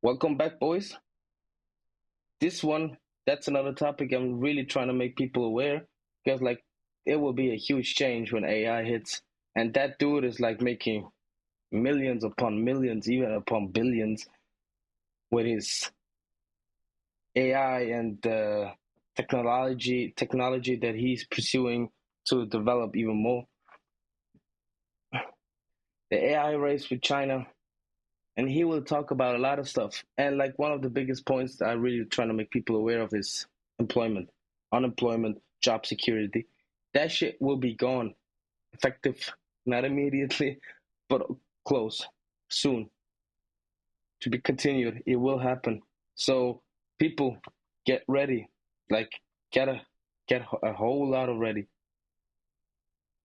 Welcome back, boys. This one, that's another topic I'm really trying to make people aware because, like, it will be a huge change when AI hits. And that dude is like making millions upon millions, even upon billions, with his AI and the technology that he's pursuing to develop even more. The AI race with China, and he will talk about a lot of stuff. And like one of the biggest points that I really trying to make people aware of is employment, unemployment, job security. That shit will be gone, effective, not immediately, but close, soon, to be continued. It will happen. So people get ready, like get a whole lot of ready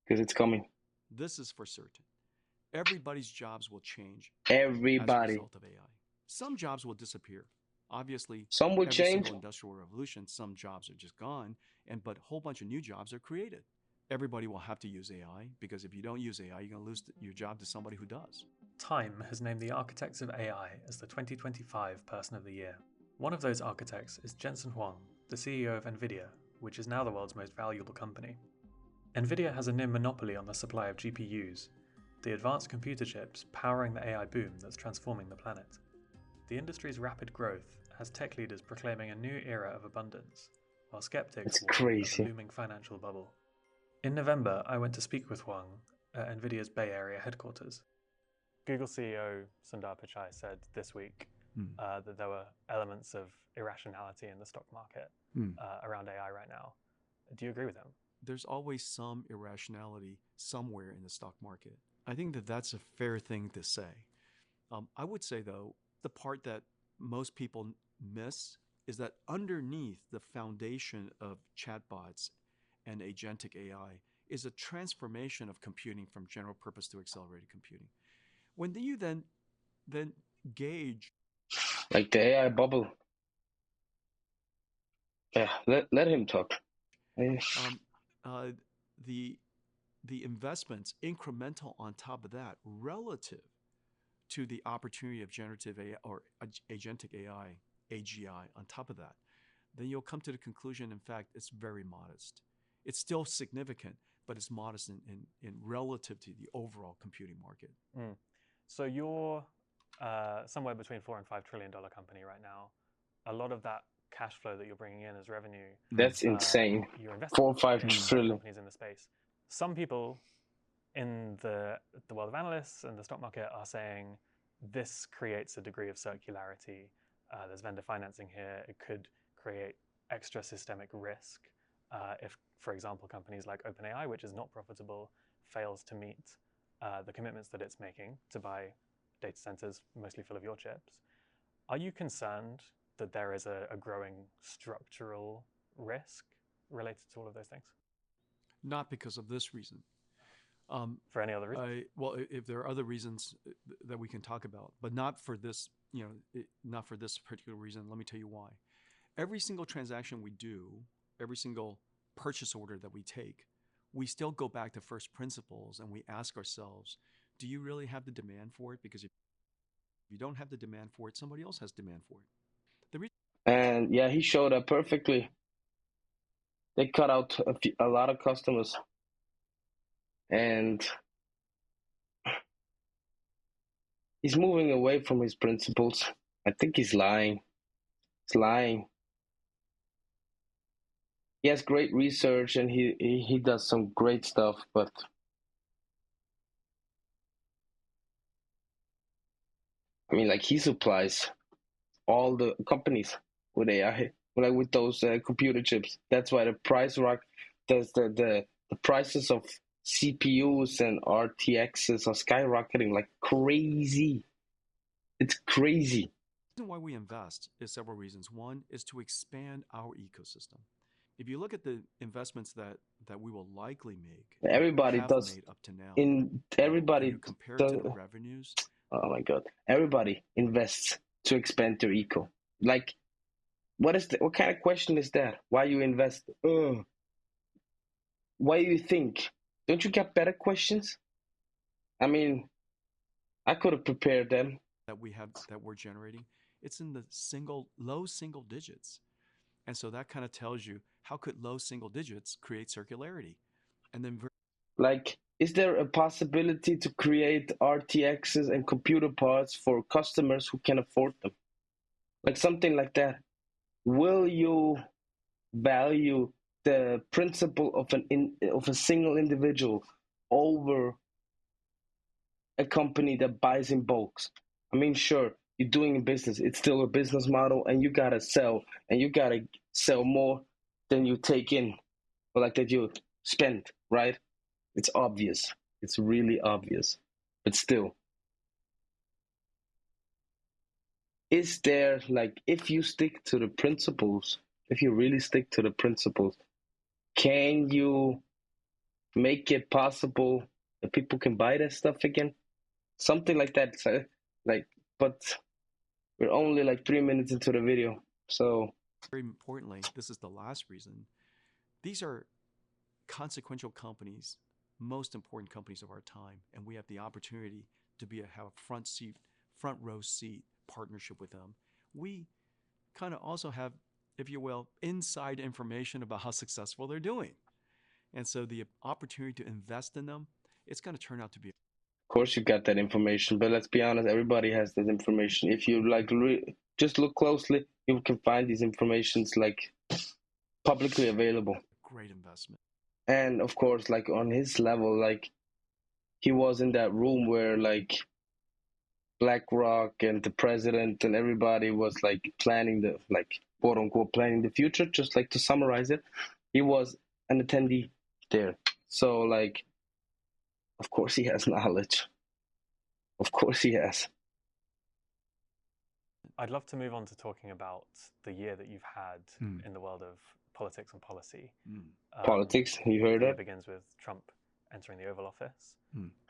because it's coming. This is for certain. Everybody's jobs will change as a Everybody. result of AI. Some jobs will disappear. Obviously, Some will every change. single industrial revolution, some jobs are just gone, but a whole bunch of new jobs are created. Everybody will have to use AI because if you don't use AI, you're going to lose your job to somebody who does. Time has named the architects of AI as the 2025 Person of the Year. One of those architects is Jensen Huang, the CEO of NVIDIA, which is now the world's most valuable company. NVIDIA has a near monopoly on the supply of GPUs, the advanced computer chips powering the AI boom that's transforming the planet. The industry's rapid growth has tech leaders proclaiming a new era of abundance, while skeptics It's warn of a crazy. looming financial bubble. In November, I went to speak with Huang at NVIDIA's Bay Area headquarters. Google CEO Sundar Pichai said this week that there were elements of irrationality in the stock market around AI right now. Do you agree with him? There's always some irrationality somewhere in the stock market. I think that that's a fair thing to say. I would say, though, the part that most people miss is that underneath the foundation of chatbots and agentic AI is a transformation of computing from general purpose to accelerated computing. When you then gauge Like the AI bubble. Yeah, let him talk. Yeah. uh, the investments incremental on top of that relative to the opportunity of generative AI or agentic AI, AGI on top of that, then you'll come to the conclusion, in fact, it's very modest. It's still significant, but it's modest in relative to the overall computing market. So you're somewhere between $4 and $5 trillion company right now. A lot of that cash flow that you're bringing in as revenue, That's insane. you're investing 4 or 5 in trillion. companies in the space. Some people in the world of analysts and the stock market are saying this creates a degree of circularity. There's vendor financing here. It could create extra systemic risk if, for example, companies like OpenAI, which is not profitable, fails to meet the commitments that it's making to buy data centers mostly full of your chips. Are you concerned that there is a growing structural risk related to all of those things? Not because of this reason. For any other reason? Well, if there are other reasons that we can talk about, but not for this, not for this particular reason. Let me tell you why. Every single transaction we do, every single purchase order that we take, we still go back to first principles and we ask ourselves, do you really have the demand for it? Because if you don't have the demand for it, somebody else has demand for it. And yeah, he showed up perfectly. They cut out a lot of customers, and he's moving away from his principles. I think he's lying. He's lying. He has great research and he does some great stuff, but I mean, like he supplies all the companies with AI, like with those computer chips. That's why the price rock, the prices of CPUs and RTXs are skyrocketing like crazy. It's crazy. The reason why we invest is several reasons. One is to expand our ecosystem. If you look at the investments that we will likely make, Everybody have does. made up to now, In and everybody you compare it does. to the revenues, Oh my god! Everybody invests to expand their eco. Like, what kind of question is that? Why you invest? Why do you think? Don't you get better questions? I mean, I could have prepared them. that we're generating It's in the low single digits. And so that kind of tells you how could low single digits create circularity? And then Like, is there a possibility to create RTXs and computer parts for customers who can afford them? Like something like that. Will you value the principle of a single individual over a company that buys in bulks? I mean, sure, you're doing a business. It's still a business model, and you gotta sell, and you gotta sell more than you take in, or like that you spend, right? It's obvious. It's really obvious. But still, is there, like, if you stick to the principles, if you really stick to the principles, can you make it possible that people can buy that stuff again? Something like that. So, like, but we're only like 3 minutes into the video. So, very importantly, this is the last reason. These are consequential companies, most important companies of our time, and we have the opportunity to have a front row seat partnership with them. We kind of also have, if you will, inside information about how successful they're doing. And so the opportunity to invest in them, it's going to turn out to be. of course, you got that information, but let's be honest, everybody has this information. If you like, just look closely, you can find these informations like publicly available. Great investment. And of course, like on his level, like he was in that room where like BlackRock and the president and everybody was like planning the, like, quote unquote planning the future. Just like to summarize it, he was an attendee there. So like, of course he has knowledge. Of course he has. I'd love to move on to talking about the year that you've had in the world of politics and policy. Politics, you heard The year that? begins with Trump entering the Oval Office.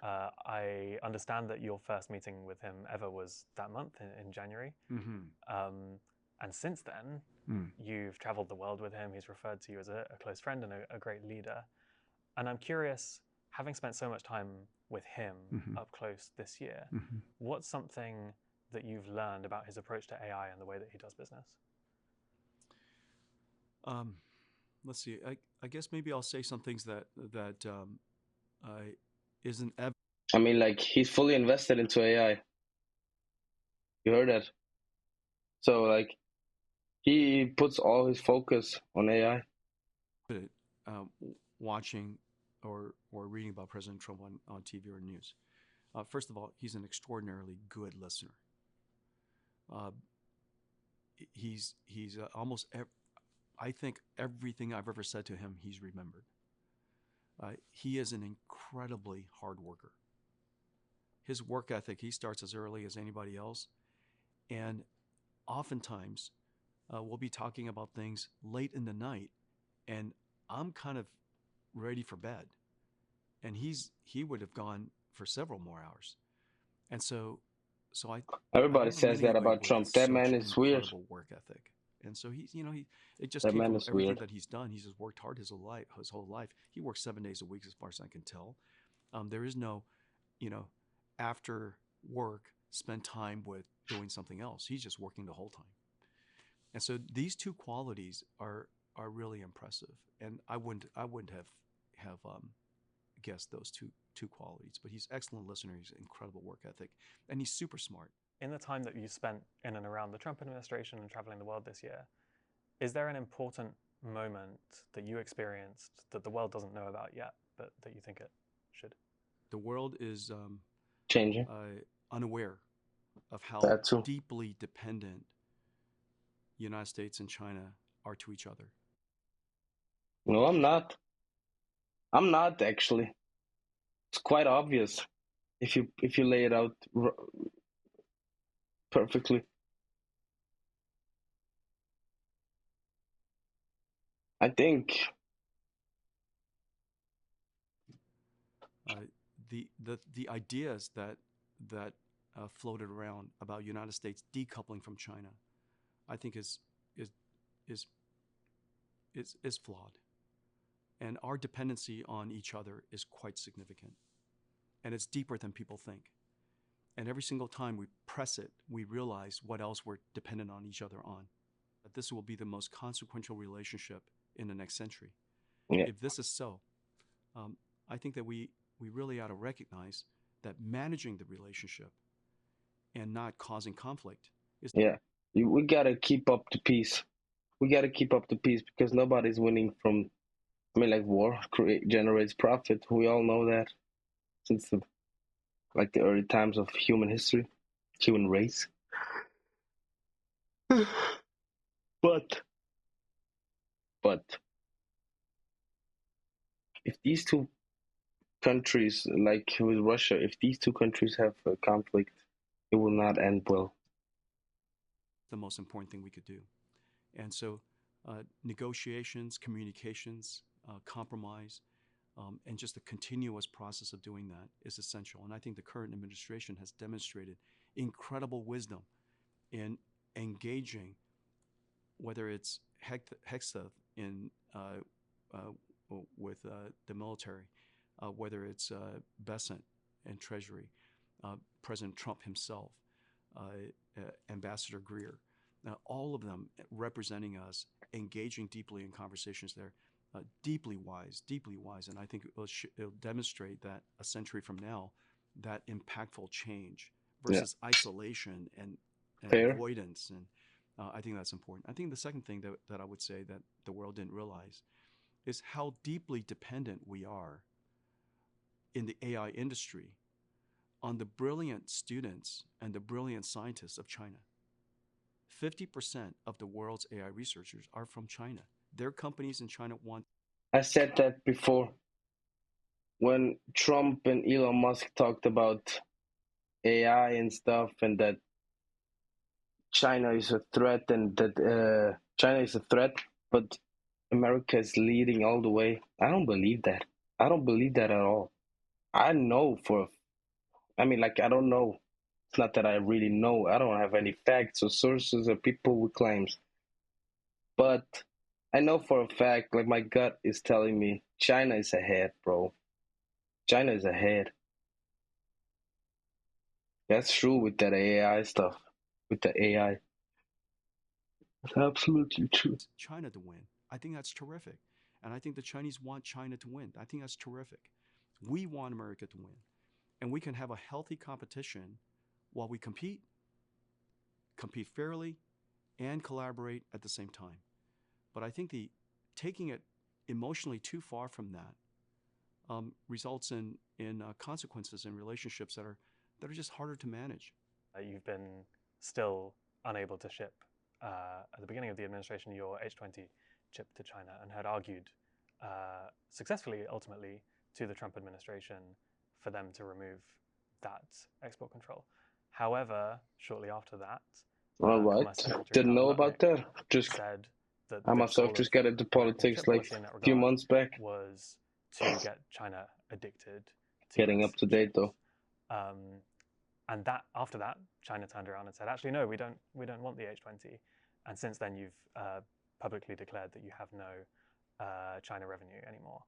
I understand that your first meeting with him ever was that month in January. And since then, you've traveled the world with him. He's referred to you as a close friend and a great leader. And I'm curious, having spent so much time with him up close this year, what's something that you've learned about his approach to AI and the way that he does business? Let's see. I guess maybe I'll say some things that isn't evident. I mean, like, he's fully invested into AI. You heard that? So like, he puts all his focus on AI. Watching or reading about President Trump on TV or news. First of all, he's an extraordinarily good listener. He's almost I think everything I've ever said to him, he's remembered. He is an incredibly hard worker. His work ethic, he starts as early as anybody else. And oftentimes, we'll be talking about things late in the night, and I'm kind of ready for bed. And he would have gone for several more hours. And so Everybody says that about Trump. That man is weird. Incredible work ethic. And so it just That came man from is everything weird. that he's done. He's just worked hard his whole life. He works 7 days a week, as far as I can tell. There is no, after work, spend time with doing something else. He's just working the whole time. And so these two qualities are really impressive. And I wouldn't have guessed those two qualities. But he's excellent listener. He's incredible work ethic, and he's super smart. In the time that you spent in and around the Trump administration and traveling the world this year, is there an important moment that you experienced that the world doesn't know about yet, but that you think it should? The world is changing, unaware of how deeply dependent the United States and China are to each other. No, I'm not. I'm not, actually. It's quite obvious if you lay it out perfectly. I think the ideas that floated around about United States decoupling from China, I think is flawed, and our dependency on each other is quite significant, and it's deeper than people think. And every single time we press it, we realize what else we're dependent on each other on. That this will be the most consequential relationship in the next century. Yeah. If this is so, I think that we really ought to recognize that managing the relationship and not causing conflict is. Yeah. We gotta keep up the peace. We gotta keep up the peace because nobody's winning from. I mean, like war generates profit. We all know that since the early times of human history, human race. But if these two countries, like with Russia, if these two countries have a conflict, it will not end well. The most important thing we could do. And so, negotiations, communications, compromise, and just the continuous process of doing that is essential. And I think the current administration has demonstrated incredible wisdom in engaging, whether it's Hegseth in with the military, whether it's Bessent in Treasury, President Trump himself, Ambassador Greer, all of them representing us, engaging deeply in conversations there, deeply wise, and I think it'll demonstrate that a century from now, that impactful change versus isolation and avoidance, and I think that's important. I think the second thing that I would say that the world didn't realize is how deeply dependent we are in the AI industry on the brilliant students and the brilliant scientists of China. 50% of the world's AI researchers are from China. Their companies in China want. I said that before. When Trump and Elon Musk talked about AI and stuff, and that China is a threat, and that China is a threat, but America is leading all the way. I don't believe that. I don't believe that at all. I know I mean, like, I don't know. It's not that I really know. I don't have any facts or sources or people with claims. But I know for a fact, like, my gut is telling me China is ahead, bro. China is ahead. That's true with that AI stuff, with the AI. It's absolutely true. China to win. I think that's terrific. And I think the Chinese want China to win. I think that's terrific. We want America to win. And we can have a healthy competition while we compete fairly, and collaborate at the same time. But I think taking it emotionally too far from that results in consequences in relationships that are just harder to manage. You've been still unable to ship at the beginning of the administration your H20 chip to China, and had argued successfully, ultimately, to the Trump administration for them to remove that export control. However, shortly after that, all right, didn't know about that. Just said that I myself just got into politics like a few months back. Was to get China addicted to getting up to date though. And that after that, China turned around and said, actually, no, we don't want the H20. And since then, you've publicly declared that you have no China revenue anymore.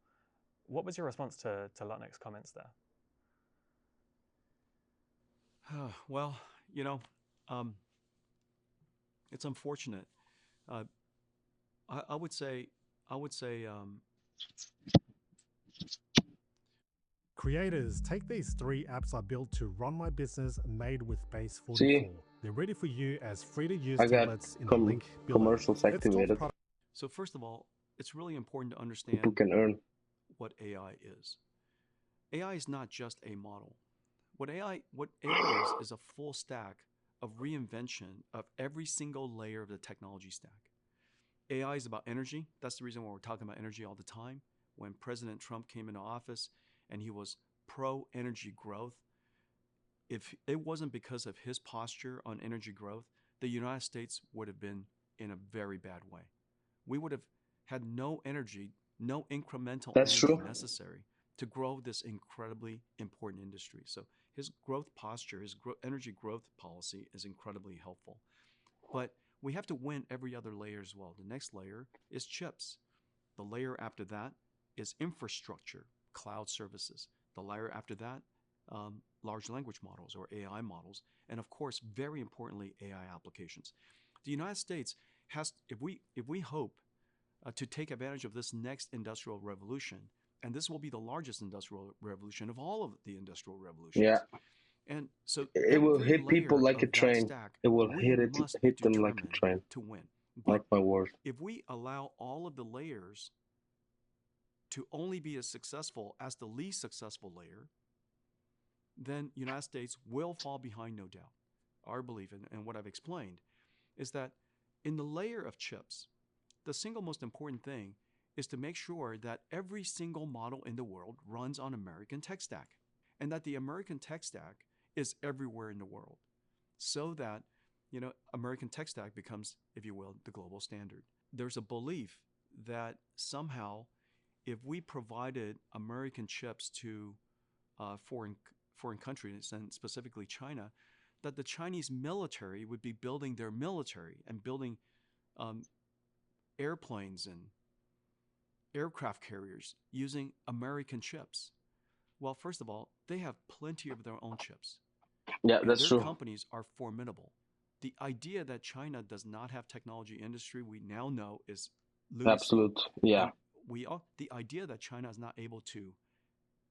What was your response to Lutnick's comments there? Well, it's unfortunate. I would say. Creators, take these 3 apps I built to run my business made with Base 44. They're ready for you as free-to-use templates in the link below. Commercials activated. So first of all, it's really important to understand people can earn what AI is. AI is not just a model. What AI is a full stack of reinvention of every single layer of the technology stack. AI is about energy. That's the reason why we're talking about energy all the time. When President Trump came into office and he was pro-energy growth, if it wasn't because of his posture on energy growth, the United States would have been in a very bad way. We would have had no energy, no incremental energy necessary to grow this incredibly important industry. So his growth posture, his energy growth policy is incredibly helpful. But we have to win every other layer as well. The next layer is chips. The layer after that is infrastructure, cloud services. The layer after that, large language models or AI models, and of course, very importantly, AI applications. The United States has, if we hope to take advantage of this next industrial revolution, and this will be the largest industrial revolution of all of the industrial revolutions. Yeah. And so It will every hit people layer like a of that train. stack, It will we hit must be them like a determined train. to win. Mark But my word. if we allow all of the layers to only be as successful as the least successful layer, then United States will fall behind, no doubt. Our belief, and what I've explained, is that in the layer of chips, the single most important thing is to make sure that every single model in the world runs on American tech stack, and that the American tech stack is everywhere in the world, so that American tech stack becomes, if you will, the global standard. There's a belief that somehow, if we provided American chips to foreign countries, and specifically China, that the Chinese military would be building their military and building airplanes and aircraft carriers using American chips. Well, first of all, they have plenty of their own chips. Yeah, and that's their true. companies are formidable. The idea that China does not have technology industry, we now know, is lunacy. Absolute. Yeah. And the idea that China is not able to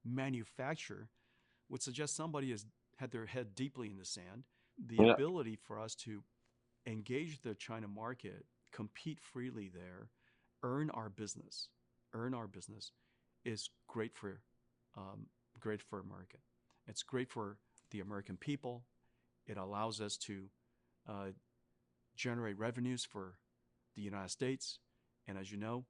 manufacture would suggest somebody has had their head deeply in the sand. The ability for us to engage the China market, compete freely there, earn our business is great for America. It's great for the American people. It allows us to generate revenues for the United States. And as you know,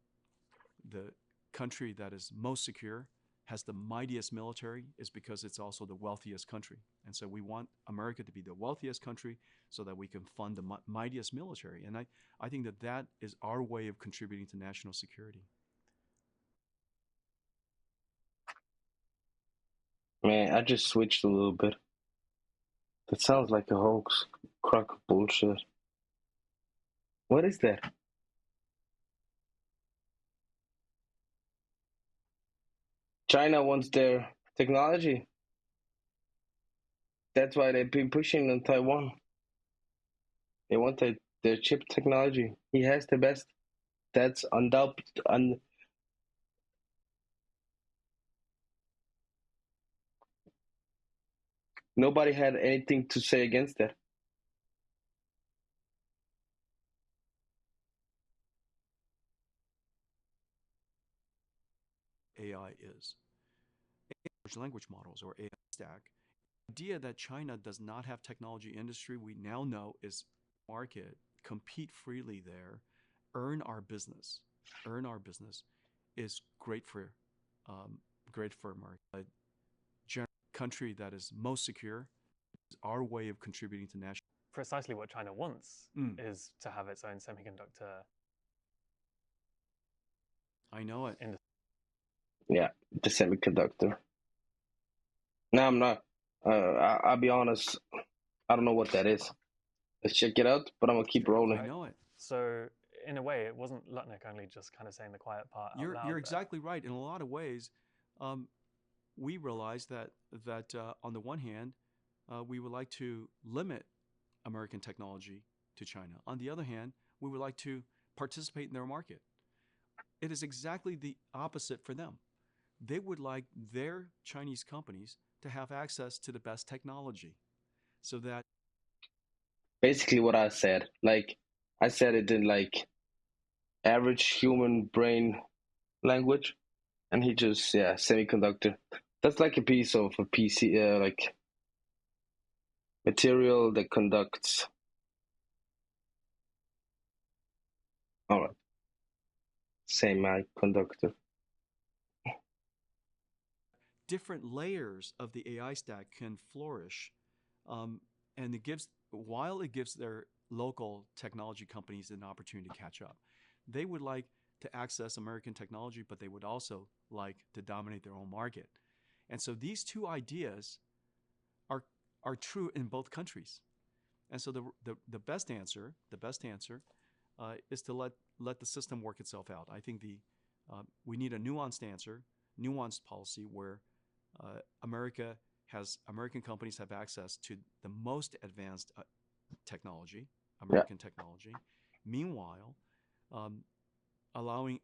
the country that is most secure, has the mightiest military, is because it's also the wealthiest country. And so we want America to be the wealthiest country so that we can fund the mightiest military. And I think that is our way of contributing to national security. Man, I just switched a little bit. That sounds like a hoax. Crock of bullshit. What is that? China wants their technology. That's why they've been pushing on Taiwan. They want their chip technology. He has the best. That's undoubted. Nobody had anything to say against that. AI is. Large language models or AI stack. The idea that China does not have technology industry, we now know, is market, compete freely there, earn our business is great for America. A country that is most secure is our way of contributing to national. Precisely what China wants is to have its own semiconductor. I know it. Yeah, the semiconductor. No, I'm not. I'll be honest. I don't know what that is. Let's check it out, but I'm gonna keep rolling. I know it. So in a way, it wasn't Lutnick only just kind of saying the quiet part out loud. You're exactly right. In a lot of ways, we realize that on the one hand, we would like to limit American technology to China. On the other hand, we would like to participate in their market. It is exactly the opposite for them. They would like their Chinese companies to have access to the best technology, so that. Basically what I said. Like, I said it in like average human brain language, and he just, semiconductor. That's like a piece of a PC, like material that conducts. All right. Semiconductor. Different layers of the AI stack can flourish, and while it gives their local technology companies an opportunity to catch up. They would like to access American technology, but they would also like to dominate their own market. And so these two ideas are true in both countries. And so the best answer is to let the system work itself out. I think we need a nuanced answer, nuanced policy where America American companies have access to the most advanced technology, American technology. Meanwhile, allowing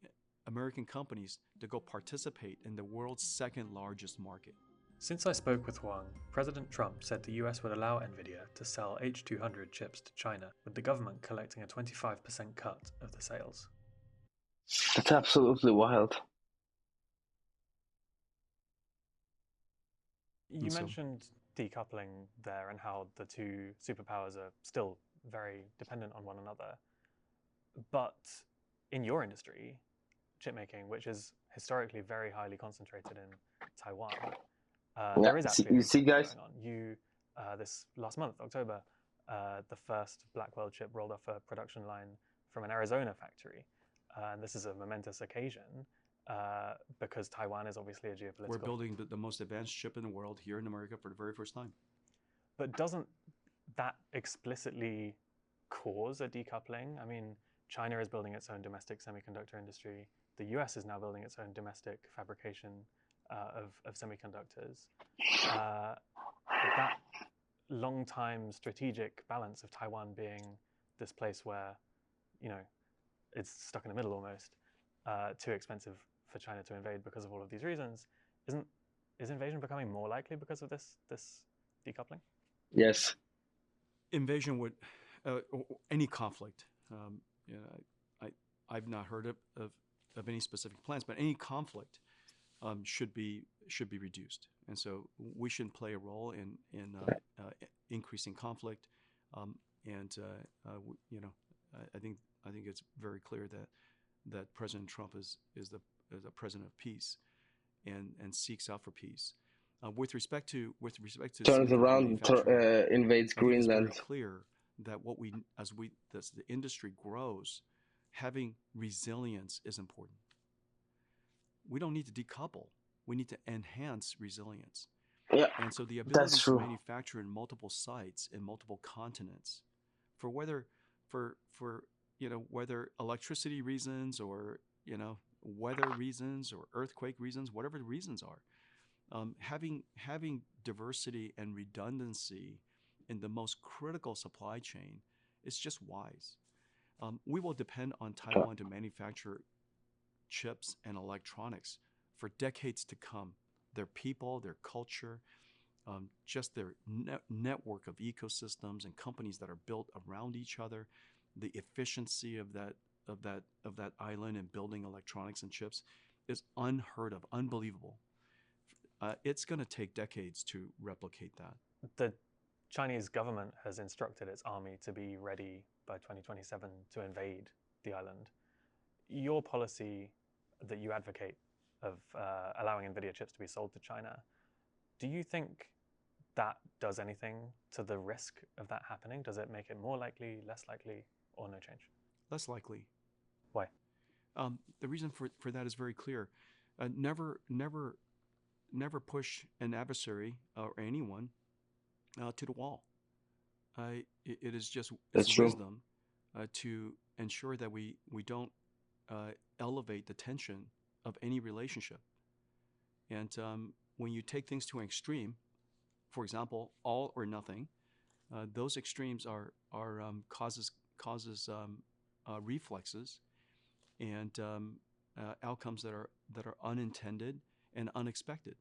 American companies to go participate in the world's second largest market. Since I spoke with Huang, President Trump said the US would allow NVIDIA to sell H200 chips to China, with the government collecting a 25% cut of the sales. That's absolutely wild. You mentioned decoupling there and how the two superpowers are still very dependent on one another. But in your industry, chipmaking, which is historically very highly concentrated in Taiwan, there is actually guys, going on. This last month, October, the first Blackwell chip rolled off a production line from an Arizona factory. And this is a momentous occasion because Taiwan is obviously a geopolitical... We're building the most advanced chip in the world here in America for the very first time. But doesn't that explicitly cause a decoupling? I mean, China is building its own domestic semiconductor industry. The US is now building its own domestic fabrication of semiconductors. That long-time strategic balance of Taiwan being this place where, it's stuck in the middle almost, too expensive for China to invade because of all of these reasons. Is invasion becoming more likely because of this decoupling? Yes. Invasion would, any conflict. I've not heard of any specific plans, but any conflict should be reduced, and so we shouldn't play a role in increasing conflict. I think it's very clear that President Trump is a president of peace and seeks out for peace. With respect to turns around, invades Greenland. It's very clear that as the industry grows, having resilience is important. We don't need to decouple. We need to enhance resilience. Yeah, and so the ability to manufacture in multiple sites in multiple continents, for whether electricity reasons or weather reasons or earthquake reasons, whatever the reasons are, having diversity and redundancy in the most critical supply chain is just wise. We will depend on Taiwan to manufacture chips and electronics for decades to come. Their people, their culture, just their network of ecosystems and companies that are built around each other, the efficiency of that island in building electronics and chips is unheard of, unbelievable. It's going to take decades to replicate that. The Chinese government has instructed its army to be ready by 2027 to invade the island. Your policy that you advocate of allowing NVIDIA chips to be sold to China, do you think that does anything to the risk of that happening? Does it make it more likely, less likely, or no change? Less likely. Why? The reason for that is very clear. Never push an adversary or anyone to the wall. It is just wisdom to ensure that we don't elevate the tension of any relationship. And when you take things to an extreme, for example, all or nothing, those extremes are causes reflexes and outcomes that are unintended and unexpected.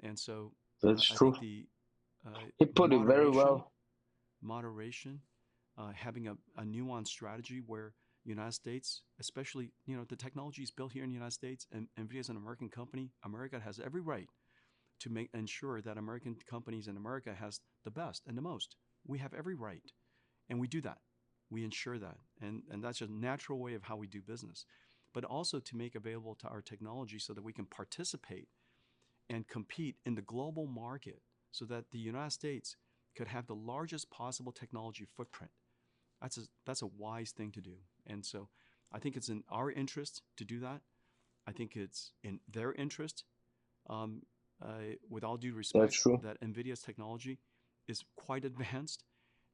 And so that's true. He put it very well. Moderation, having a nuanced strategy where United States, especially, the technology is built here in the United States, and NVIDIA is an American company. America has every right to ensure that American companies in America has the best and the most. We have every right, and we do that. We ensure that, and that's a natural way of how we do business. But also to make available to our technology so that we can participate and compete in the global market so that the United States could have the largest possible technology footprint. That's a wise thing to do. And so I think it's in our interest to do that. I think it's in their interest, with all due respect, that NVIDIA's technology is quite advanced,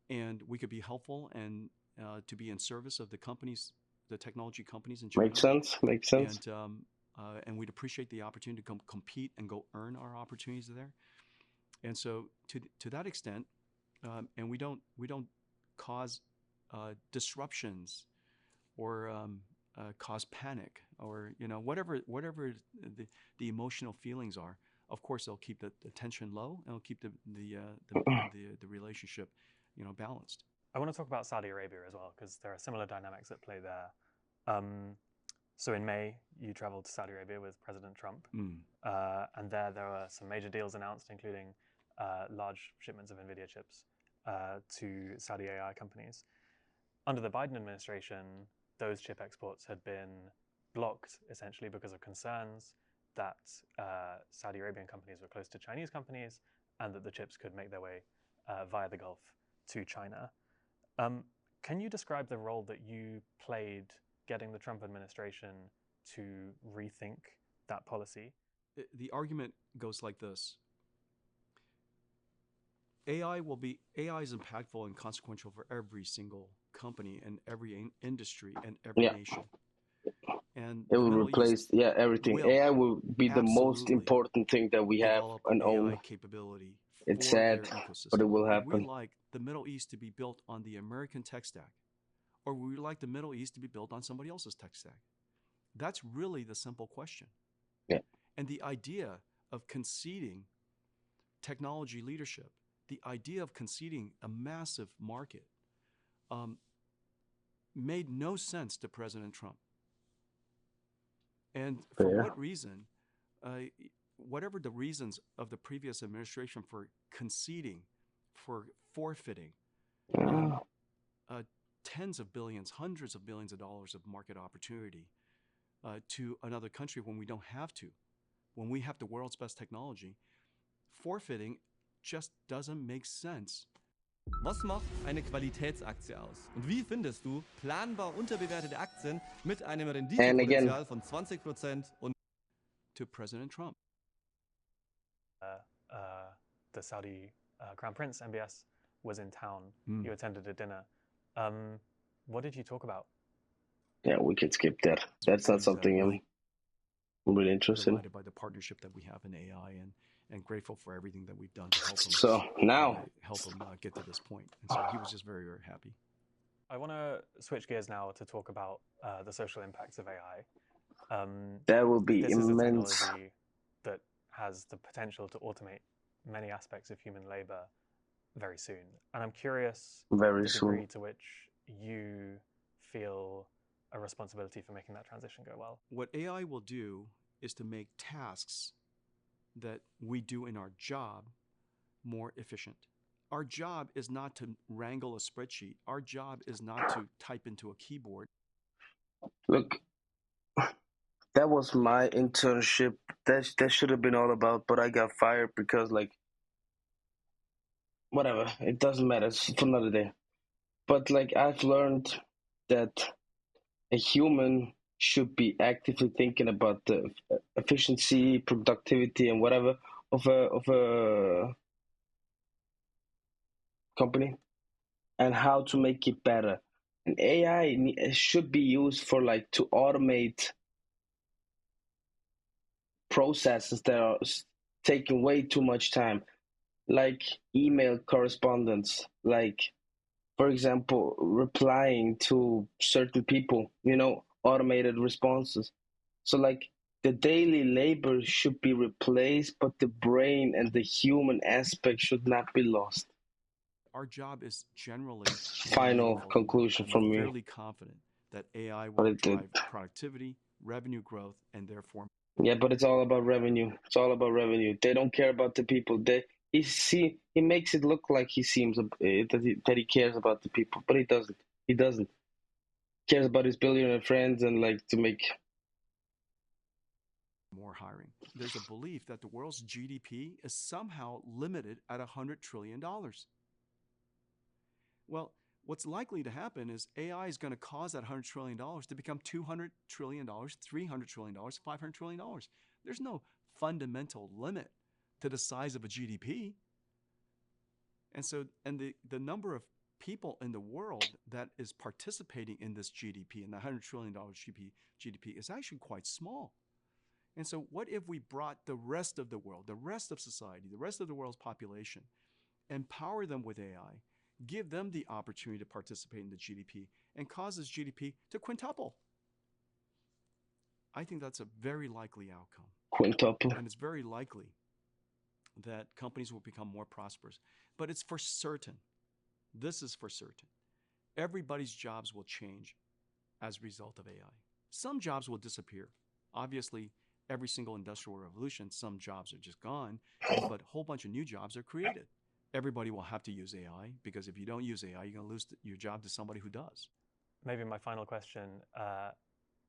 and we could be helpful and to be in service of the technology companies in China. Makes sense. And we'd appreciate the opportunity to compete and go earn our opportunities there. And so to that extent, and we don't cause disruptions or cause panic or whatever the emotional feelings are. Of course, they'll keep the tension low and it'll keep the relationship balanced. I want to talk about Saudi Arabia as well because there are similar dynamics at play there. So in May, you traveled to Saudi Arabia with President Trump, and there were some major deals announced, including large shipments of NVIDIA chips to Saudi AI companies. Under the Biden administration, those chip exports had been blocked essentially because of concerns that Saudi Arabian companies were close to Chinese companies and that the chips could make their way via the Gulf to China. Can you describe the role that you played getting the Trump administration to rethink that policy? The argument goes like this. AI is impactful and consequential for every single company and every industry and every nation. And it will replace everything. AI will be the most important thing that we have and own. AI capability. It's sad, but it will happen. Would we like the Middle East to be built on the American tech stack, or would we like the Middle East to be built on somebody else's tech stack? That's really the simple question. Yeah. And the idea of conceding technology leadership, the idea of conceding a massive market, made no sense to President Trump. And for what reason, whatever the reasons of the previous administration for conceding, for forfeiting tens of billions, hundreds of billions of dollars of market opportunity to another country when we don't have to, when we have the world's best technology, forfeiting just doesn't make sense. Was macht eine Qualitätsaktie aus? Und wie findest du planbar unterbewertete Aktien mit einem Renditepotenzial von 20% und to President Trump? The Saudi Crown Prince, MBS, was in town. You attended a dinner. What did you talk about? Yeah, we can skip that. That's not something I'm really interested in. Delighted by the partnership that we have in AI and grateful for everything that we've done to help him. So now, get to this point. And so he was just very, very happy. I want to switch gears now to talk about the social impacts of AI. That will be this immense. Is a technology that has the potential to automate many aspects of human labor very soon. And I'm curious the degree to which you feel a responsibility for making that transition go well. What AI will do is to make tasks that we do in our job more efficient. Our job is not to wrangle a spreadsheet. Our job is not to type into a keyboard. Look, that was my internship. That should have been all about, but I got fired because, whatever, it doesn't matter. It's for another day. But, I've learned that a human should be actively thinking about the efficiency, productivity, and whatever of a company and how to make it better. And AI should be used for to automate processes that are taking way too much time, like email correspondence, for example, replying to certain people, automated responses. So the daily labor should be replaced, but the brain and the human aspect should not be lost. Our job is generally final conclusion from me. I'm fairly confident that AI will drive productivity, revenue growth, and therefore. Yeah, but it's all about revenue. It's all about revenue. They don't care about the people. He makes it look like he seems that he cares about the people, but he doesn't. He doesn't. He cares about his billionaire friends and to make more hiring. There's a belief that the world's GDP is somehow limited at $100 trillion. Well, what's likely to happen is AI is going to cause that $100 trillion to become $200 trillion, $300 trillion, $500 trillion. There's no fundamental limit to the size of a GDP. And so, the number of people in the world that is participating in this GDP, and the $100 trillion GDP is actually quite small. And so what if we brought the rest of the world, the rest of society, the rest of the world's population, empower them with AI, give them the opportunity to participate in the GDP, and causes GDP to quintuple? I think that's a very likely outcome. Quintuple. And it's very likely that companies will become more prosperous. But it's for certain. This is for certain. Everybody's jobs will change as a result of AI. Some jobs will disappear. Obviously, every single industrial revolution, some jobs are just gone, but a whole bunch of new jobs are created. Everybody will have to use AI, because if you don't use AI, you're going to lose your job to somebody who does. Maybe my final question,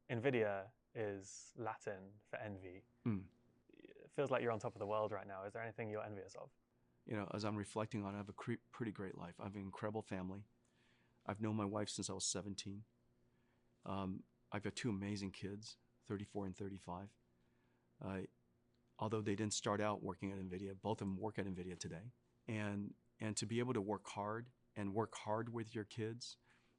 NVIDIA is Latin for envy. It feels like you're on top of the world right now. Is there anything you're envious of? You know, as I'm reflecting on it, I have a pretty great life. I have an incredible family. I've known my wife since I was 17. I've got two amazing kids, 34 and 35. Although they didn't start out working at NVIDIA, both of them work at NVIDIA today. And to be able to work hard with your kids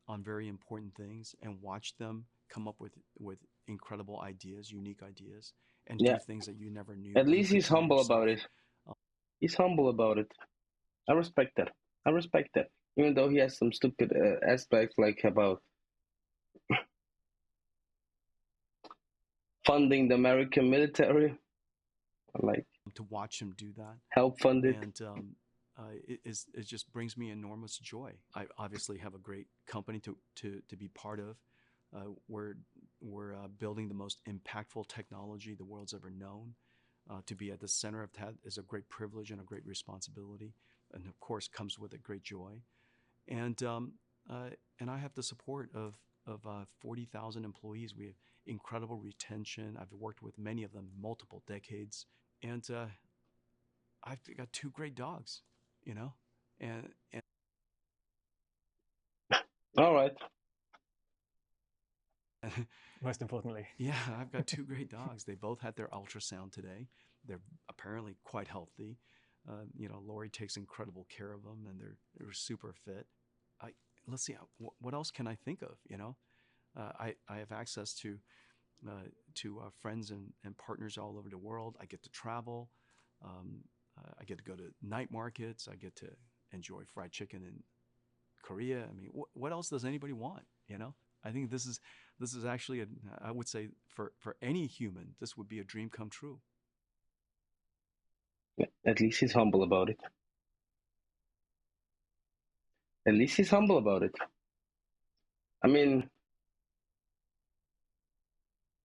on very important things and watch them come up with incredible ideas, unique ideas, and do things that you never knew. At least he's humble about it. He's humble about it. I respect that. Even though he has some stupid aspects, like about funding the American military. I like to watch him do that. Help fund it. And it just brings me enormous joy. I obviously have a great company to be part of. We're building the most impactful technology the world's ever known. To be at the center of that is a great privilege and a great responsibility, and of course comes with a great joy. And I have the support of 40,000 employees. We have incredible retention. I've worked with many of them multiple decades, and I've got two great dogs, you know, and all right. Most importantly. Yeah, I've got two great dogs. They both had their ultrasound today. They're apparently quite healthy. You know, Lori takes incredible care of them, and they're super fit. Let's see, what else can I think of? You know, I have access to friends and partners all over the world. I get to travel. I get to go to night markets. I get to enjoy fried chicken in Korea. I mean, what else does anybody want? You know, I think this is actually I would say for any human, this would be a dream come true. At least he's humble about it. At least he's humble about it. I mean,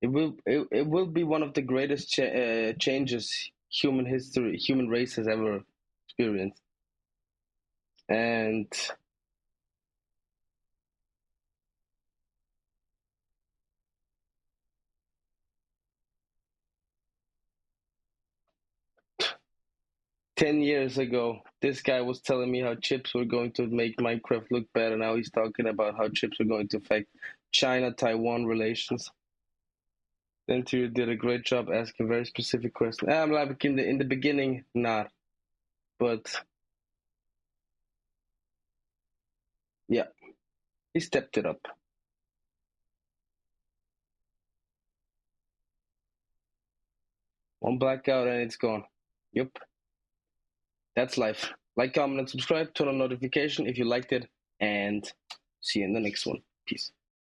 it will be one of the greatest changes human race has ever experienced. And ten years ago, this guy was telling me how chips were going to make Minecraft look better. Now he's talking about how chips are going to affect China-Taiwan relations. The interviewer did a great job asking very specific questions. I'm like in the beginning, not, but yeah, he stepped it up. One blackout and it's gone. Yep. That's life. Like, comment, and subscribe, turn on notification if you liked it, and see you in the next one. Peace.